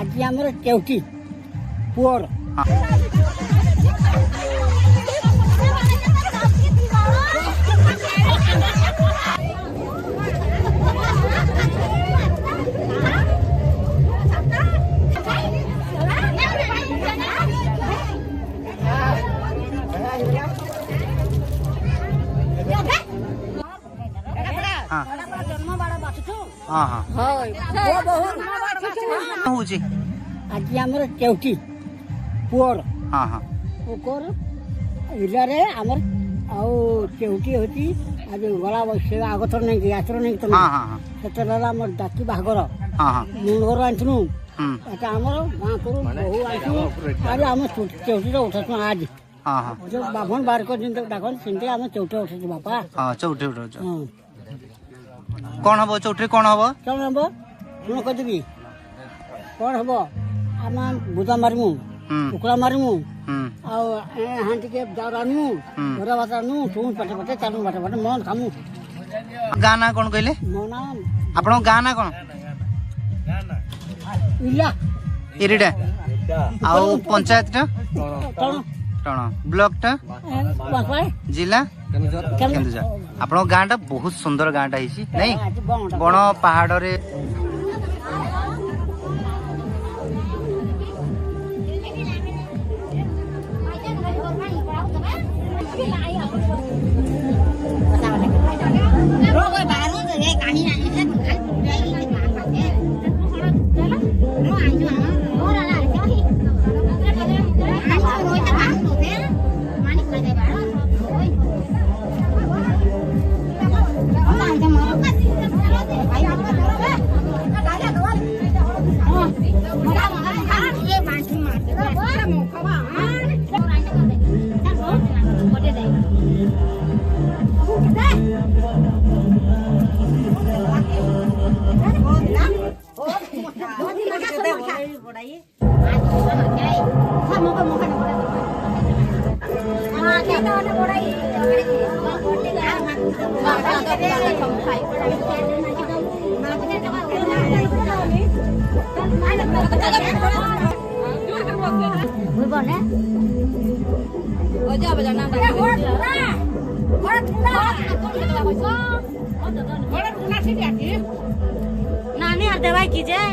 आज आमर केवटी पुअर आज आमर केवटी पुअर पुकर इलारे आमर आउ केवटी होती आज गला से आगथर नहीं आचर नहीं तो सेतला आमर डाकी बाहागर मुंडर आनथनु आता आमर गाँ करू बहु आनथु आज आम केवटी उठासु आज जो बाभन बार को जिन डाकन सिंते आम चौटे उठासु बापा चौटे उठासु कौन हम चौटे कौन हम शुण कही कौन हम आम बुदा मारमु कुकुड़ा मारमु हाँ टे दावर आनमु घोड़ा भात आनू तुम पटे पटे चालू बाटे बाटे मन खामु गाँ ना कौन कहले मो ना आपण गाँ ना कौन इला इरिडा आउ पंचायत टा टण टण ब्लॉक टा जिला केन्दुझर आपण गाँ टा बहुत सुंदर गाँ टा हिसी नहीं बण पहाड़ रे नानी हर दवाई कीजिए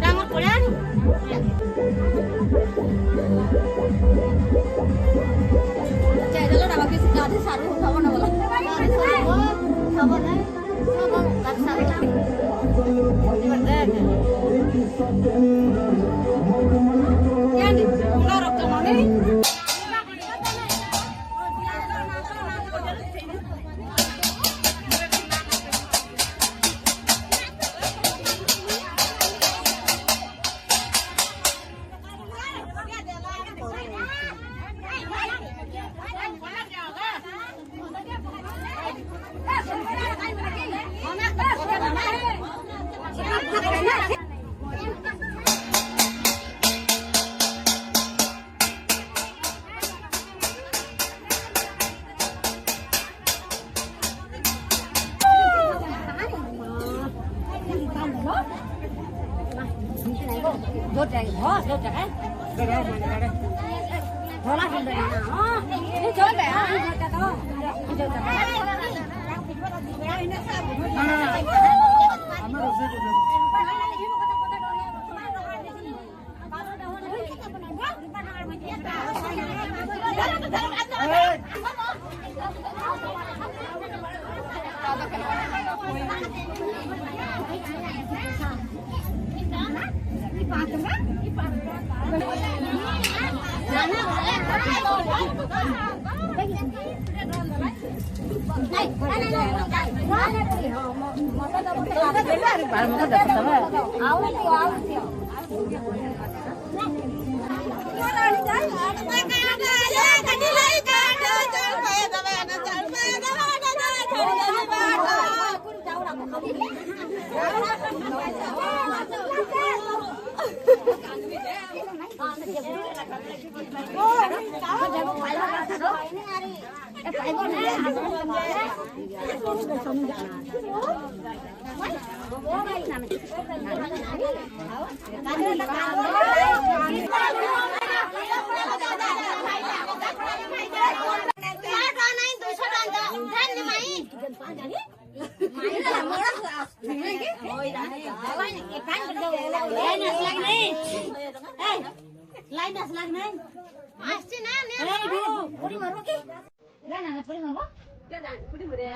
डांगर पड़ा लाइन असलाग नाही असते ना पुरी मारू की ना ना पुरी मारू पुरी मरे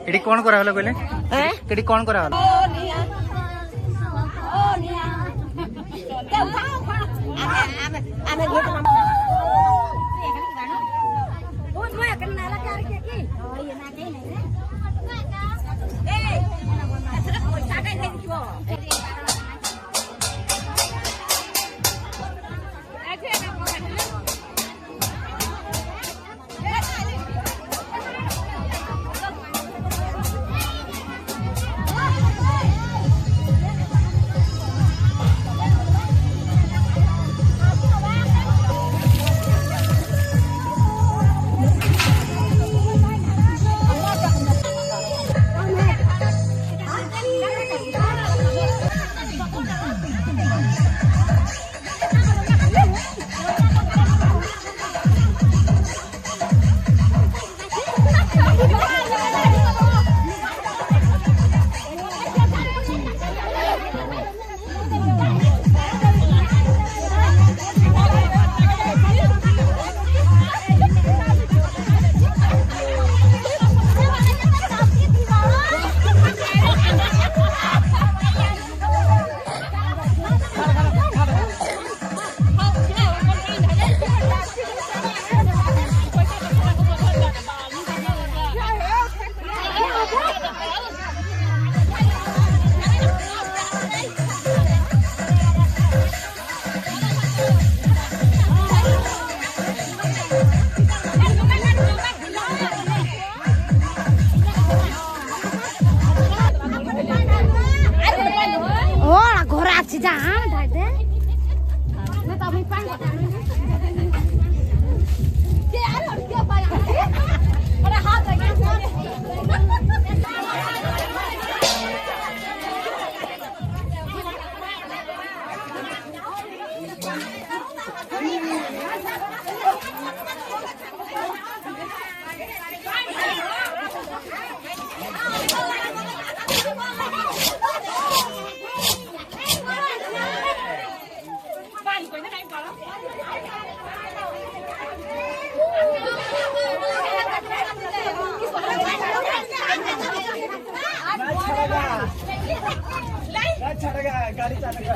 এটি কোন করা হলো কইলে এটি কোন করা হলো जान ढाई दे मैं तो अभी पानी के यार और क्या पाया अरे हाथ लगे गाड़ी चलेगा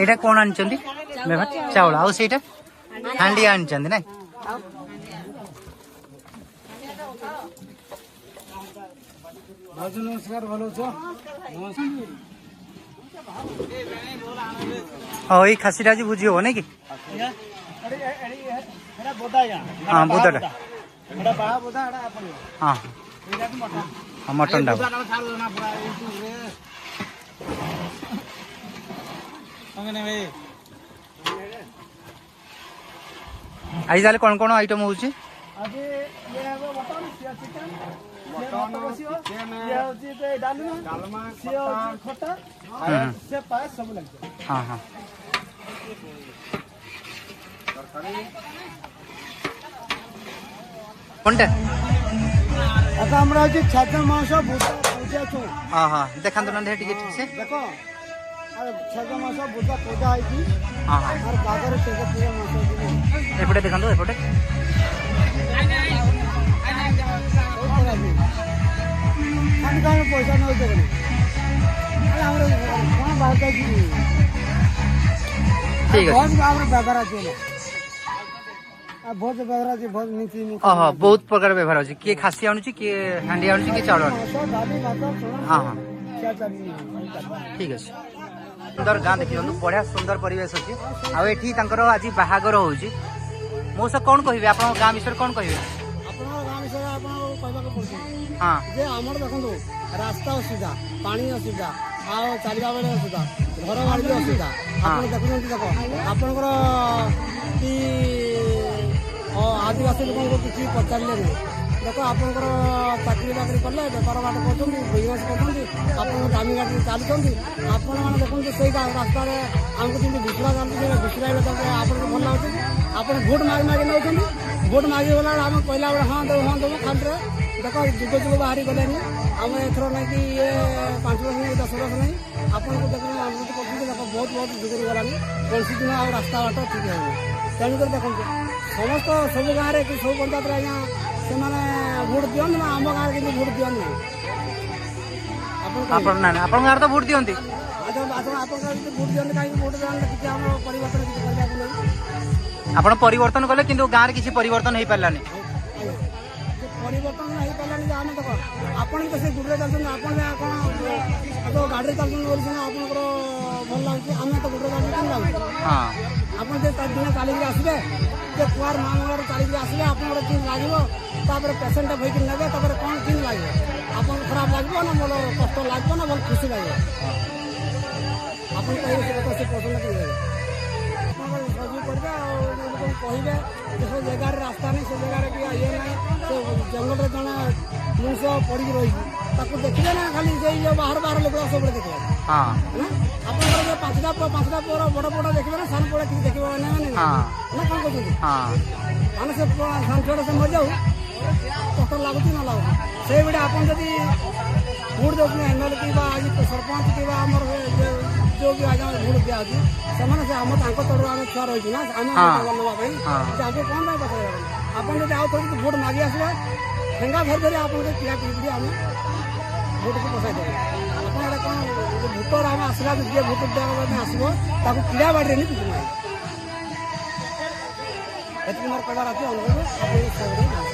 एटा कोन आनिचंदी बेभा चावल आउ सेटा हांडी आनिचंदी नै भाउजू नमस्कार भलो छ ओ ई खसीराजी बुझी हो नै कि अरे एरा बोदाया हां बोदाडा एरा बा बोदाडा अपन हां एरा तो मटन हां मटन डा बोदाडा छाड़ देना पूरा यूट्यूब रे अंगने भाई आई जाले कोन कोन आइटम होउची आज ये है मटन चिकन चिकन ये होची ते डालमा से खट्टा से पायस सब लग हां हां कोनटा आता हमरा जे छात्र मांस पूजा छु हां हां देखान तो न ठीक से देखो अरे छात्र मांस पूजा पूजा आई थी हां हां और बाजार से पूरा मांस एपटे देखान तो एपटे पैसा नहीं कौन बात है ठीक है व्यवहार अच्छे बहुत व्यवहार अच्छे बहुत नीति ओहो बहुत प्रकार व्यवहार अच्छे किए खासी आणुची किए हांडी आणुची किए चावल हाँ हाँ ठीक है सुंदर गाँ देखिए बढ़िया सुंदर परिवेश अच्छी आठी आज बाहागर हो मौसा कौन कहे आप गाँ विषय कौन कहे हाँ आमर देखो रास्ता असुविधा पानी असुविधा चलवा बेले असुविधा घर बाड़ी असुविधा आप देखुं देख आपंकर कि आदिवासी लोक किसी पचारे नहीं देख आपंकर चाकरी बाकरी कले बेपार बाट कर बिजनेस कर दामी गाड़ी चलुँच आपण मैंने देखते से रास्त आमको जमी विश्रा चलते विश्रा आपको भल लगे आप भोट मागी मागी नौ भोट मागी गला आम कहला बेले हाँ देव खाली देख जुग जुग बाहरी गले आम एथर नहीं कि ये 5 वर्ष नहीं 10 वर्ष नहीं आपको देख अनुरोध कर बहुत बहुत जुग गला कौन दिन आ रास्ता बाट ठीक है तेणुक देखो समस्त सब गाँव में सब पंचायत आज्ञा से भोट दिखते ना आम गाँव में भोट दिखते ना आप गाँव तो भोट दिखती भोट दिखते कहीं भोट देने किसी आम परिवर्तन किसी करने आप परिवर्तन कले कि गाँव में किसी परिवर्तन हो पारानी परिवर्तन हो पारानी आम देख आपण तो से गुड़े चलते आपन कौन तो गाड़ी चलते बोलते आपंकर भल लगे आम तो गुड़े गाड़ी कम लगे आप दिन चलिक आसबे कुआर माँ मंगल चलिक आसबे आप किन लगे पेसेंट बोक ने कौन किन लगे आप खराब लगे ना भल कष्ट लगे ना भल खुशी लगे आप से पसंद सजी करेंगे कहे से जगार रास्ता नहीं से जगार ये ना से जंगल में जन मनुष्य पड़ी रही देखिए ना खाली से बाहर बाहर लोग सब देखिए आप 5टा पुअर बड़ बड़ देखिए ना सान पुआ किसी देखिए ना कौन कहते माने से सान छुआ से मर जाऊ कष्ट लगुच ना लगू से बेटे आप भोट देते एमएलए कि आज सरपंच कि जो भी आज भोट दिया से आम तड़ू आम छुआ रही ना आम नापी आपको कौन पचार आप आउ थोड़ी भोट मागी आसवा ठेंगा धरी धरी आप किड़ा पिड़ी आम भोट को पसाई देव आप कौन भोटर आम आसला जी भोट देवा आसो किड़ा बाड़ी नहीं पिटना ये मोर कबार अच्छे अनुरोध आप